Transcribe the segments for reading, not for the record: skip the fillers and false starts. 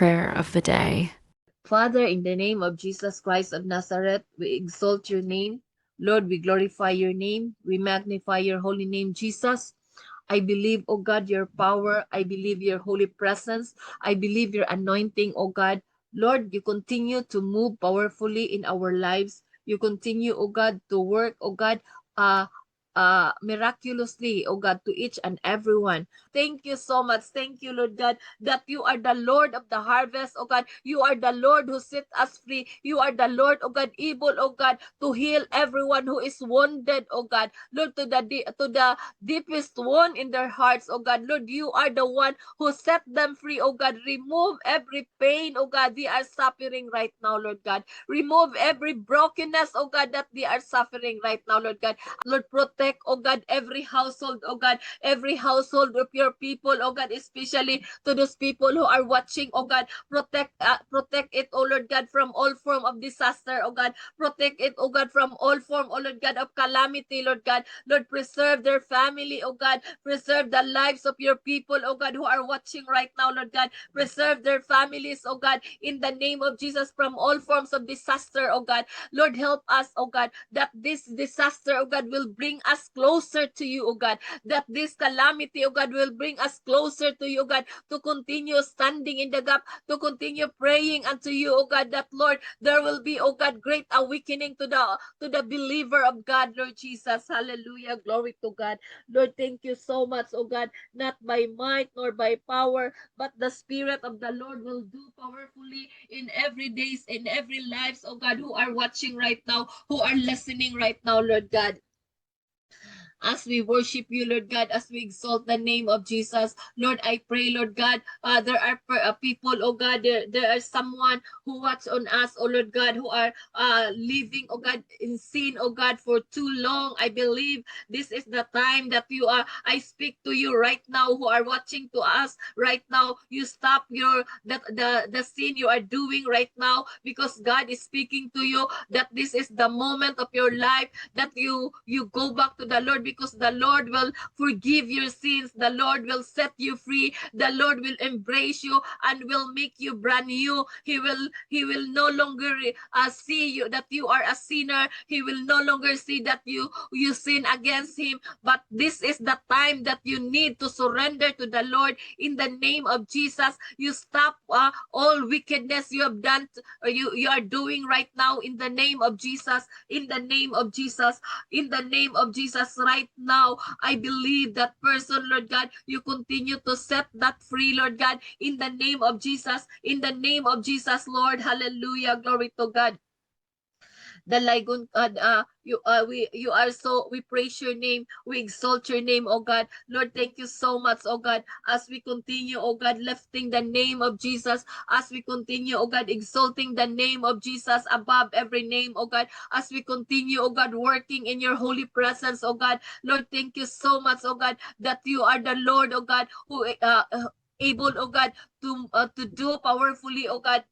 prayer of the day. Father, in the name of Jesus Christ of Nazareth, we exalt your name. Lord, we glorify your name. We magnify your holy name, Jesus. I believe, oh God, your power. I believe your holy presence. I believe your anointing, oh God. Lord, you continue to move powerfully in our lives. You continue, oh God, to work, oh God, uh, miraculously, oh God, to each and everyone. Thank you so much. Thank you, Lord God, that you are the Lord of the harvest, oh God. You are the Lord who set us free. You are the Lord, oh God, able, oh God, to heal everyone who is wounded, oh God. Lord, to the deepest one in their hearts, oh God. Lord, you are the one who set them free, oh God. Remove every pain, oh God, they are suffering right now, Lord God. Remove every brokenness, oh God, that they are suffering right now, Lord God. Lord, protect, oh God, every household, oh God, every household of your people, oh God, especially to those people who are watching, oh God. Protect it, oh Lord God, from all form of disaster, oh God. Protect it, oh God, from all form, oh Lord God, of calamity, Lord God. Lord, preserve their family, oh God. Preserve the lives of your people, oh God, who are watching right now, Lord God. Preserve their families, oh God, in the name of Jesus, from all forms of disaster, oh God. Lord, help us, oh God, that this disaster, oh God, will bring us closer to you, oh God. That this calamity, oh God, will bring us closer to you, oh God, to continue standing in the gap, to continue praying unto you, oh God, that Lord, there will be, oh God, great awakening to the believer of God, Lord Jesus. Hallelujah. Glory to God. Lord, thank you so much, oh God, not by might nor by power, but the Spirit of the Lord will do powerfully in every days, in every lives, oh God, who are watching right now, who are listening right now, Lord God. As we worship you, Lord God, as we exalt the name of Jesus. Lord, I pray, Lord God, there are people, oh God, there are someone who watch on us, oh Lord God, who are living, oh God, in sin, oh God, for too long. I believe this is the time that you are, I speak to you right now, who are watching to us right now. You stop the sin you are doing right now, because God is speaking to you that this is the moment of your life that you go back to the Lord, because the Lord will forgive your sins. The Lord will set you free. The Lord will embrace you and will make you brand new. He will no longer see you that you are a sinner. He will no longer see that you sin against him. But this is the time that you need to surrender to the Lord in the name of Jesus. You stop all wickedness you have done, you are doing right now, in the name of Jesus. In the name of Jesus, in the name of Jesus, right now, I believe that person, Lord God, you continue to set that free, Lord God, in the name of Jesus, in the name of Jesus, Lord. Hallelujah. Glory to God. The Ligon, you are so, we praise your name, we exalt your name, oh God. Lord, thank you so much, oh God, as we continue, oh God, lifting the name of Jesus, as we continue, oh God, exalting the name of Jesus above every name, oh God, as we continue, oh God, working in your holy presence, oh God. Lord, thank you so much, oh God, that you are the Lord, oh God, who able, oh God, to do powerfully, oh God.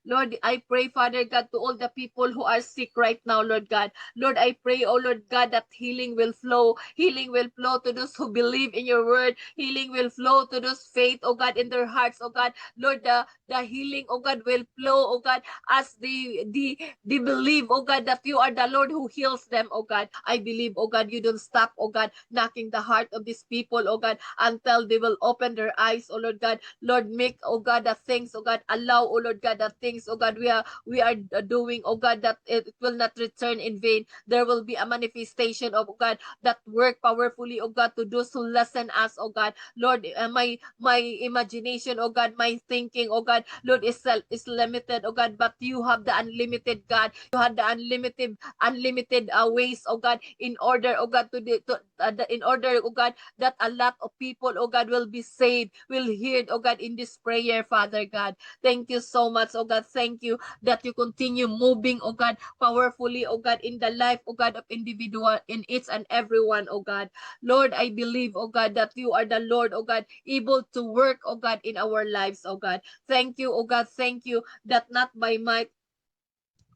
Lord, I pray, Father God, to all the people who are sick right now, Lord God. Lord, I pray, oh Lord God, that healing will flow. Healing will flow to those who believe in your word. Healing will flow to those faith, oh God, in their hearts, oh God. Lord, the healing, oh God, will flow, oh God, as they believe, oh God, that you are the Lord who heals them, oh God. I believe, oh God, you don't stop, oh God, knocking the heart of these people, oh God, until they will open their eyes, oh Lord God. Lord, make, oh God, the things, oh God, allow, oh Lord God, the things, oh God, we are doing, oh God, that it will not return in vain. There will be a manifestation of, oh God, that work powerfully, oh God, to those who listen us, oh God. Lord, my imagination, oh God, my thinking, oh God, Lord, is limited, oh God, but you have the unlimited God. You have the unlimited ways, oh God, in order, oh God, in order, oh God, that a lot of people, oh God, will be saved, will hear, oh God, in this prayer, Father God. Thank you so much, oh God. Thank you that you continue moving, oh God, powerfully, oh God, in the life, oh God, of individual, in each and everyone, oh God. Lord, I believe, oh God, that you are the Lord, oh God, able to work, oh God, in our lives, oh God. Thank you, oh God. Thank you that not by might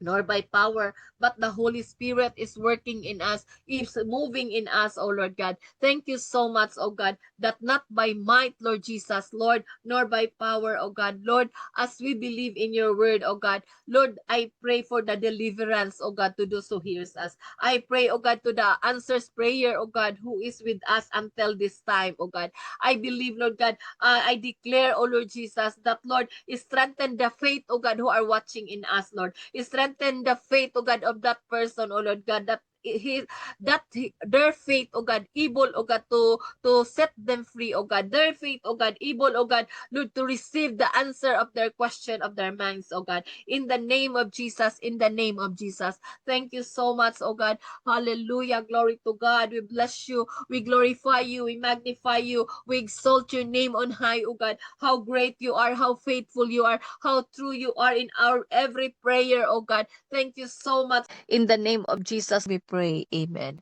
nor by power, but the Holy Spirit is working in us, is moving in us, oh Lord God. Thank you so much, oh God, that not by might, Lord Jesus, Lord, nor by power, oh God. Lord, as we believe in your word, oh God, Lord, I pray for the deliverance, oh God, to those who hears us. I pray, oh God, to the answers prayer, oh God, who is with us until this time, oh God. I believe, Lord God, I declare, oh Lord Jesus, that Lord, strengthen the faith, oh God, who are watching in us, Lord. Strengthen the faith, oh God, of that person, oh Lord God, that their faith, oh God, able, oh God, to set them free, oh God. Their faith, oh God, able, oh God, Lord, to receive the answer of their question of their minds, oh God. In the name of Jesus, in the name of Jesus. Thank you so much, oh God. Hallelujah. Glory to God. We bless you. We glorify you. We magnify you. We exalt your name on high, oh God. How great you are, how faithful you are, how true you are in our every prayer, oh God. Thank you so much. In the name of Jesus, we pray. Amen.